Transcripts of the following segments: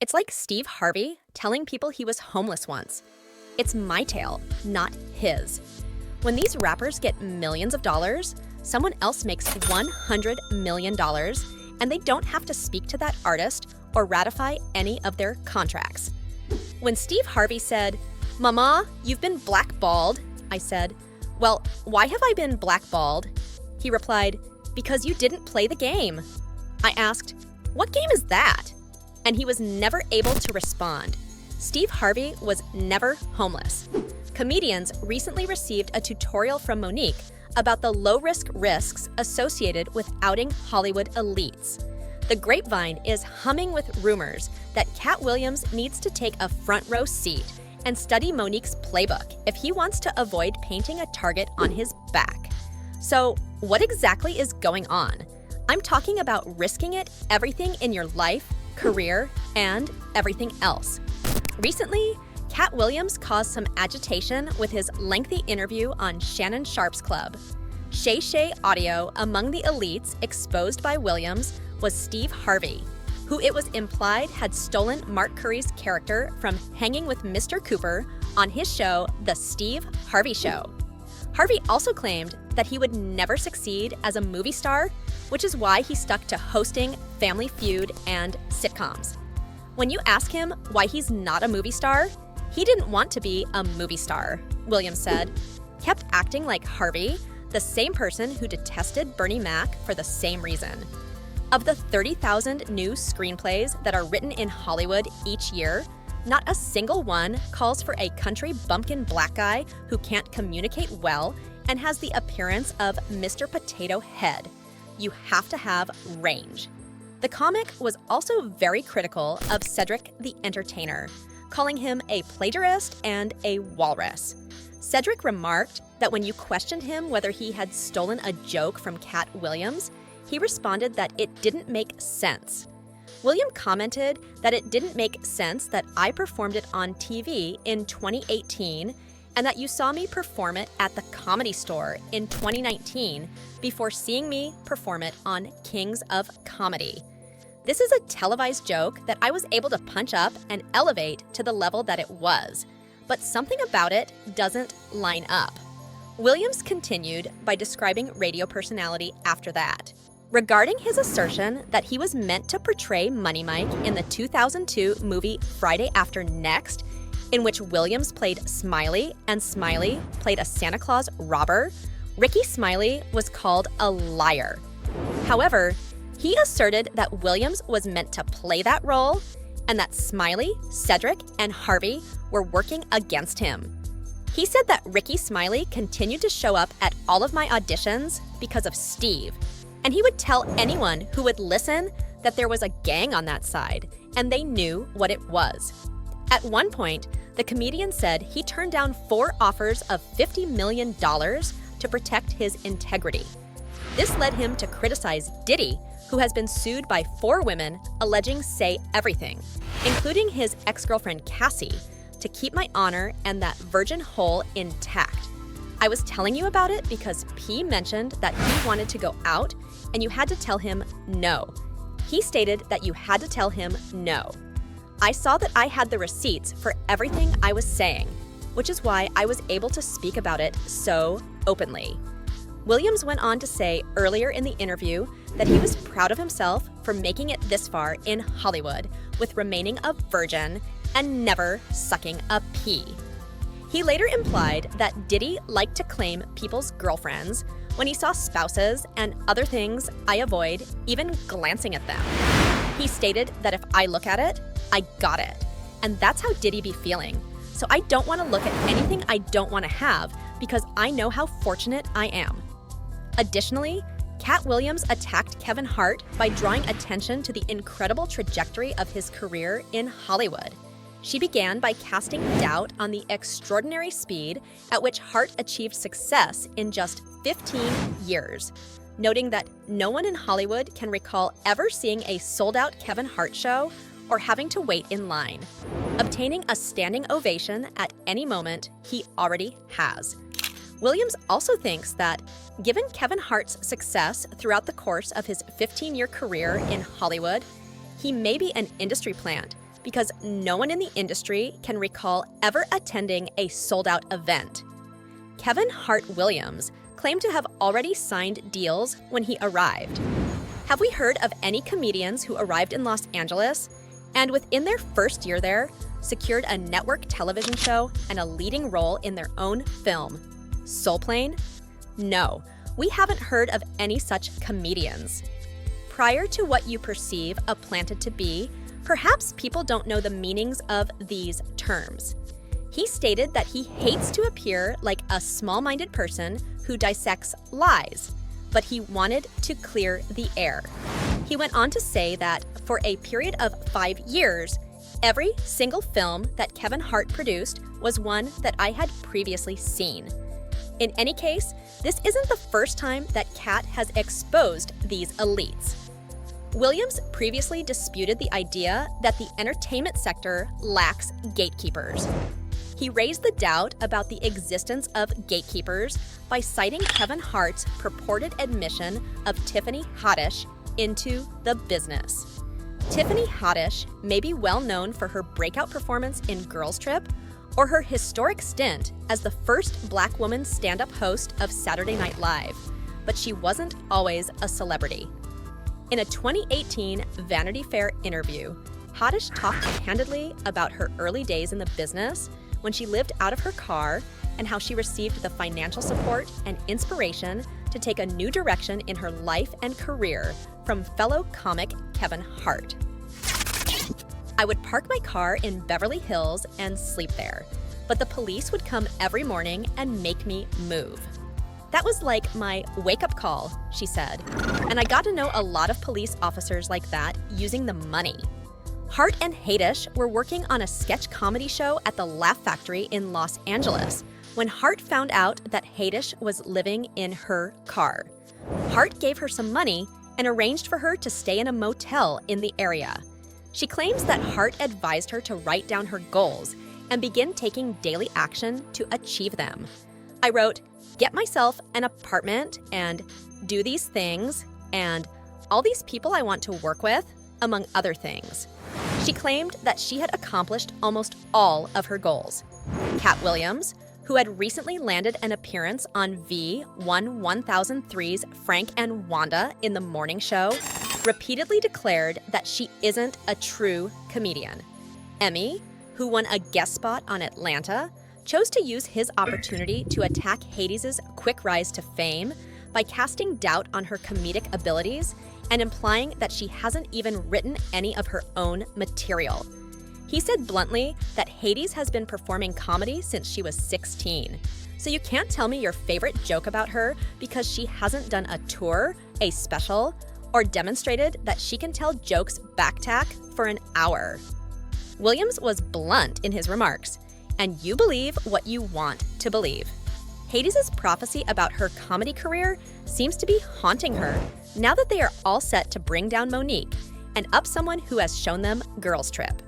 It's like Steve Harvey telling people he was homeless once. It's my tale, not his. When these rappers get millions of dollars, someone else makes $100 million, and they don't have to speak to that artist or ratify any of their contracts. When Steve Harvey said, "Mama, you've been blackballed," I said, "Well, why have I been blackballed?" He replied, "Because you didn't play the game." I asked, "What game is that?" And he was never able to respond. Steve Harvey was never homeless. Comedians recently received a tutorial from Monique about the low-risk risks associated with outing Hollywood elites. The grapevine is humming with rumors that Katt Williams needs to take a front-row seat and study Monique's playbook if he wants to avoid painting a target on his back. So, what exactly is going on? I'm talking about risking it everything in your life, career, and everything else. Recently, Katt Williams caused some agitation with his lengthy interview on Shannon Sharpe's Club. Shay Shay audio among the elites exposed by Williams was Steve Harvey, who it was implied had stolen Mark Curry's character from hanging with Mr. Cooper on his show, The Steve Harvey Show. Harvey also claimed that he would never succeed as a movie star, which is why he stuck to hosting Family Feud and sitcoms. When you ask him why he's not a movie star, he didn't want to be a movie star, Williams said. Kept acting like Harvey, the same person who detested Bernie Mac for the same reason. Of the 30,000 new screenplays that are written in Hollywood each year, not a single one calls for a country bumpkin black guy who can't communicate well and has the appearance of Mr. Potato Head. You have to have range. The comic was also very critical of Cedric the Entertainer, calling him a plagiarist and a walrus. Cedric remarked that when you questioned him whether he had stolen a joke from Katt Williams, he responded that it didn't make sense. William commented that it didn't make sense that I performed it on TV in 2018 and that you saw me perform it at the Comedy Store in 2019 before seeing me perform it on Kings of Comedy. This is a televised joke that I was able to punch up and elevate to the level that it was, but something about it doesn't line up. Williams continued by describing radio personality after that. Regarding his assertion that he was meant to portray Money Mike in the 2002 movie Friday After Next, in which Williams played Smiley and Smiley played a Santa Claus robber, Ricky Smiley was called a liar. However, he asserted that Williams was meant to play that role and that Smiley, Cedric, and Harvey were working against him. He said that Ricky Smiley continued to show up at all of my auditions because of Steve, and he would tell anyone who would listen that there was a gang on that side, and they knew what it was. At one point, the comedian said he turned down 4 offers of $50 million to protect his integrity. This led him to criticize Diddy, who has been sued by 4 women alleging say everything, including his ex-girlfriend Cassie, to keep my honor and that virgin hole intact. I was telling you about it because P mentioned that he wanted to go out and you had to tell him no. He stated that you had to tell him no. I saw that I had the receipts for everything I was saying, which is why I was able to speak about it so openly. Williams went on to say earlier in the interview that he was proud of himself for making it this far in Hollywood with remaining a virgin and never sucking a pea. He later implied that Diddy liked to claim people's girlfriends when he saw spouses and other things I avoid even glancing at them. He stated that if I look at it, I got it. And that's how Diddy be feeling. So I don't want to look at anything I don't want to have because I know how fortunate I am. Additionally, Katt Williams attacked Kevin Hart by drawing attention to the incredible trajectory of his career in Hollywood. She began by casting doubt on the extraordinary speed at which Hart achieved success in just 15 years, noting that no one in Hollywood can recall ever seeing a sold-out Kevin Hart show or having to wait in line. Obtaining a standing ovation at any moment, he already has. Williams also thinks that, given Kevin Hart's success throughout the course of his 15-year career in Hollywood, he may be an industry plant, because no one in the industry can recall ever attending a sold-out event. Kevin Hart Williams claimed to have already signed deals when he arrived. Have we heard of any comedians who arrived in Los Angeles and within their first year there, secured a network television show and a leading role in their own film? Soul Plane? No, we haven't heard of any such comedians. Prior to what you perceive a planted to be, perhaps people don't know the meanings of these terms. He stated that he hates to appear like a small-minded person who dissects lies, but he wanted to clear the air. He went on to say that for a period of 5 years, every single film that Kevin Hart produced was one that I had previously seen. In any case, this isn't the first time that Katt has exposed these elites. Williams previously disputed the idea that the entertainment sector lacks gatekeepers. He raised the doubt about the existence of gatekeepers by citing Kevin Hart's purported admission of Tiffany Haddish into the business. Tiffany Haddish may be well known for her breakout performance in Girls Trip or her historic stint as the first Black woman stand-up host of Saturday Night Live, but she wasn't always a celebrity. In a 2018 Vanity Fair interview, Haddish talked candidly about her early days in the business when she lived out of her car and how she received the financial support and inspiration to take a new direction in her life and career from fellow comic Kevin Hart. I would park my car in Beverly Hills and sleep there, but the police would come every morning and make me move. That was like my wake-up call, she said, and I got to know a lot of police officers like that using the money. Hart and Haddish were working on a sketch comedy show at the Laugh Factory in Los Angeles when Hart found out that Haddish was living in her car. Hart gave her some money and arranged for her to stay in a motel in the area. She claims that Hart advised her to write down her goals and begin taking daily action to achieve them. I wrote, "Get myself an apartment and do these things and all these people I want to work with," among other things. She claimed that she had accomplished almost all of her goals. Katt Williams, who had recently landed an appearance on V1003's Frank and Wanda in the morning show, repeatedly declared that she isn't a true comedian. Emmy, who won a guest spot on Atlanta, chose to use his opportunity to attack Hades' quick rise to fame by casting doubt on her comedic abilities and implying that she hasn't even written any of her own material. He said bluntly that Hades has been performing comedy since she was 16. So you can't tell me your favorite joke about her because she hasn't done a tour, a special, or demonstrated that she can tell jokes back-tack for an hour. Williams was blunt in his remarks, and you believe what you want to believe. Hades' prophecy about her comedy career seems to be haunting her now that they are all set to bring down Monique and up someone who has shown them Girls Trip.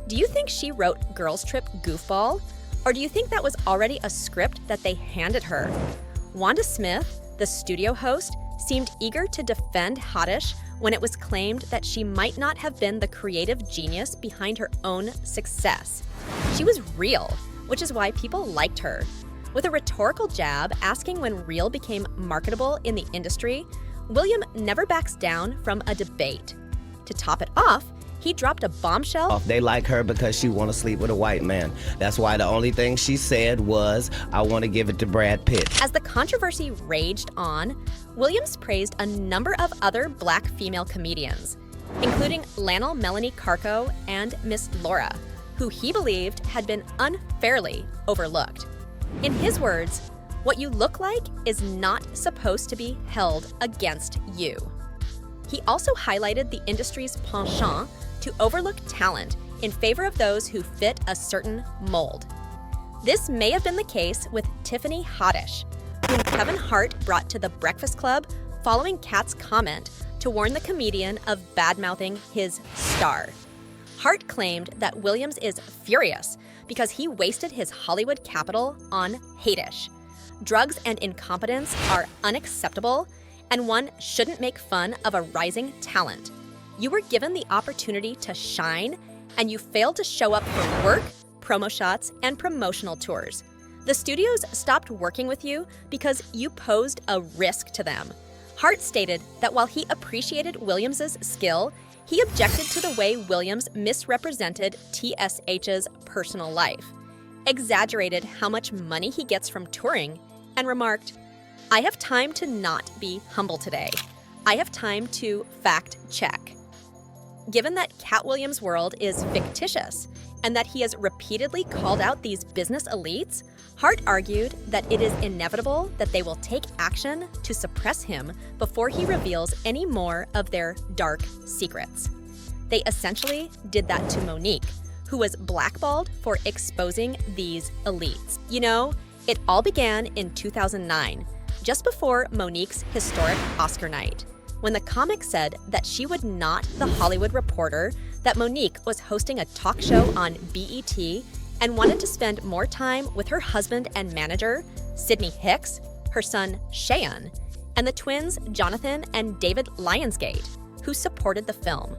Do you think she wrote Girls Trip goofball? Or do you think that was already a script that they handed her? Wanda Smith, the studio host, seemed eager to defend Haddish when it was claimed that she might not have been the creative genius behind her own success. She was real, which is why people liked her. With a rhetorical jab asking when real became marketable in the industry, William never backs down from a debate. To top it off, he dropped a bombshell. They like her because she want to sleep with a white man. That's why the only thing she said was, "I want to give it to Brad Pitt." As the controversy raged on, Williams praised a number of other Black female comedians, including Lionel Melanie Carco and Miss Laura, who he believed had been unfairly overlooked. In his words, what you look like is not supposed to be held against you. He also highlighted the industry's penchant to overlook talent in favor of those who fit a certain mold. This may have been the case with Tiffany Haddish, whom Kevin Hart brought to the Breakfast Club following Katt's comment to warn the comedian of bad-mouthing his star. Hart claimed that Williams is furious because he wasted his Hollywood capital on Haddish. Drugs and incompetence are unacceptable, and one shouldn't make fun of a rising talent. You were given the opportunity to shine, and you failed to show up for work, promo shots, and promotional tours. The studios stopped working with you because you posed a risk to them. Hart stated that while he appreciated Williams's skill, he objected to the way Williams misrepresented TSH's personal life, exaggerated how much money he gets from touring, and remarked, "I have time to not be humble today. I have time to fact check." Given that Katt Williams' world is fictitious and that he has repeatedly called out these business elites, Hart argued that it is inevitable that they will take action to suppress him before he reveals any more of their dark secrets. They essentially did that to Monique, who was blackballed for exposing these elites. You know, it all began in 2009, just before Monique's historic Oscar night, when the comic said that she would not The Hollywood Reporter that Monique was hosting a talk show on BET and wanted to spend more time with her husband and manager, Sydney Hicks, her son Cheyenne, and the twins Jonathan and David Lionsgate, who supported the film.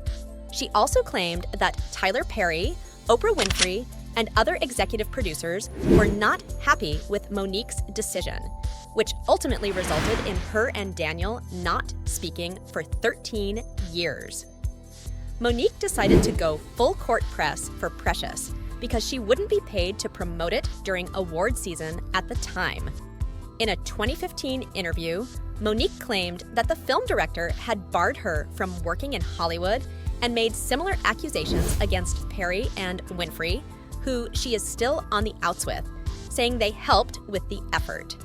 She also claimed that Tyler Perry, Oprah Winfrey, and other executive producers were not happy with Monique's decision, which ultimately resulted in her and Daniel not speaking for 13 years. Monique decided to go full court press for Precious because she wouldn't be paid to promote it during award season at the time. In a 2015 interview, Monique claimed that the film director had barred her from working in Hollywood and made similar accusations against Perry and Winfrey, who she is still on the outs with, saying they helped with the effort.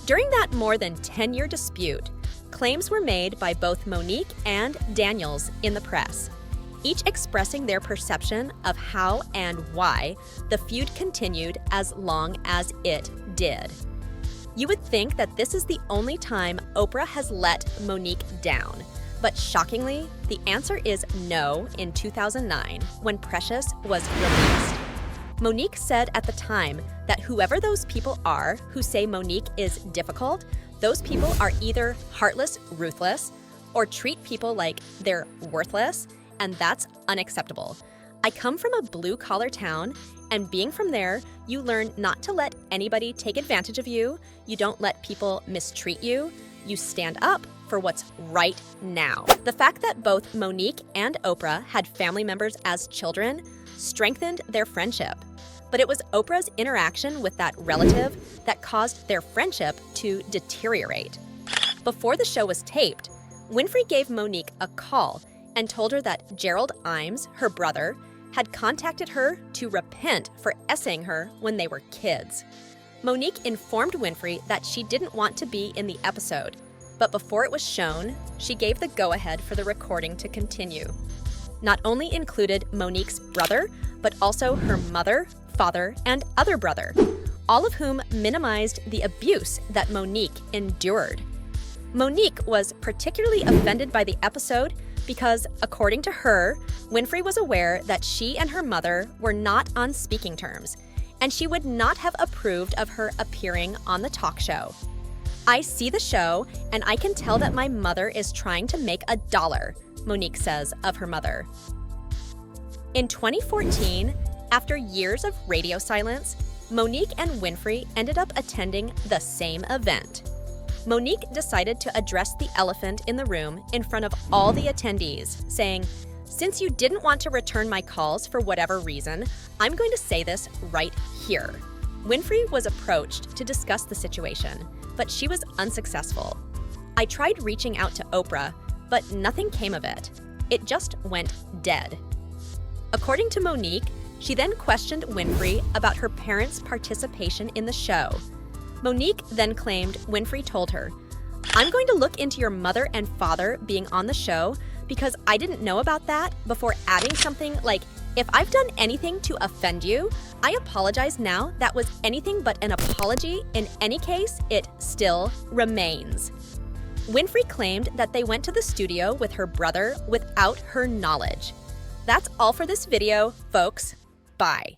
During that more than 10-year dispute, claims were made by both Monique and Daniels in the press, each expressing their perception of how and why the feud continued as long as it did. You would think that this is the only time Oprah has let Monique down, but shockingly, the answer is no in 2009 when Precious was released. Monique said at the time that whoever those people are who say Monique is difficult, those people are either heartless, ruthless, or treat people like they're worthless, and that's unacceptable. I come from a blue-collar town, and being from there, you learn not to let anybody take advantage of you, you don't let people mistreat you, you stand up for what's right now. The fact that both Monique and Oprah had family members as children strengthened their friendship. But it was Oprah's interaction with that relative that caused their friendship to deteriorate. Before the show was taped, Winfrey gave Monique a call and told her that Gerald Imes, her brother, had contacted her to repent for essaying her when they were kids. Monique informed Winfrey that she didn't want to be in the episode, but before it was shown, she gave the go-ahead for the recording to continue. Not only included Monique's brother, but also her mother, father, and other brother, all of whom minimized the abuse that Monique endured. Monique was particularly offended by the episode because, according to her, Winfrey was aware that she and her mother were not on speaking terms, and she would not have approved of her appearing on the talk show. "I see the show, and I can tell that my mother is trying to make $1, Monique says of her mother. In 2014, after years of radio silence, Monique and Winfrey ended up attending the same event. Monique decided to address the elephant in the room in front of all the attendees, saying, "Since you didn't want to return my calls for whatever reason, I'm going to say this right here." Winfrey was approached to discuss the situation, but she was unsuccessful. "I tried reaching out to Oprah, but nothing came of it. It just went dead." According to Monique, she then questioned Winfrey about her parents' participation in the show. Monique then claimed Winfrey told her, "I'm going to look into your mother and father being on the show because I didn't know about that," before adding something like, "If I've done anything to offend you, I apologize now. That was anything but an apology. In any case, it still remains." Winfrey claimed that they went to the studio with her brother without her knowledge. That's all for this video, folks. Bye.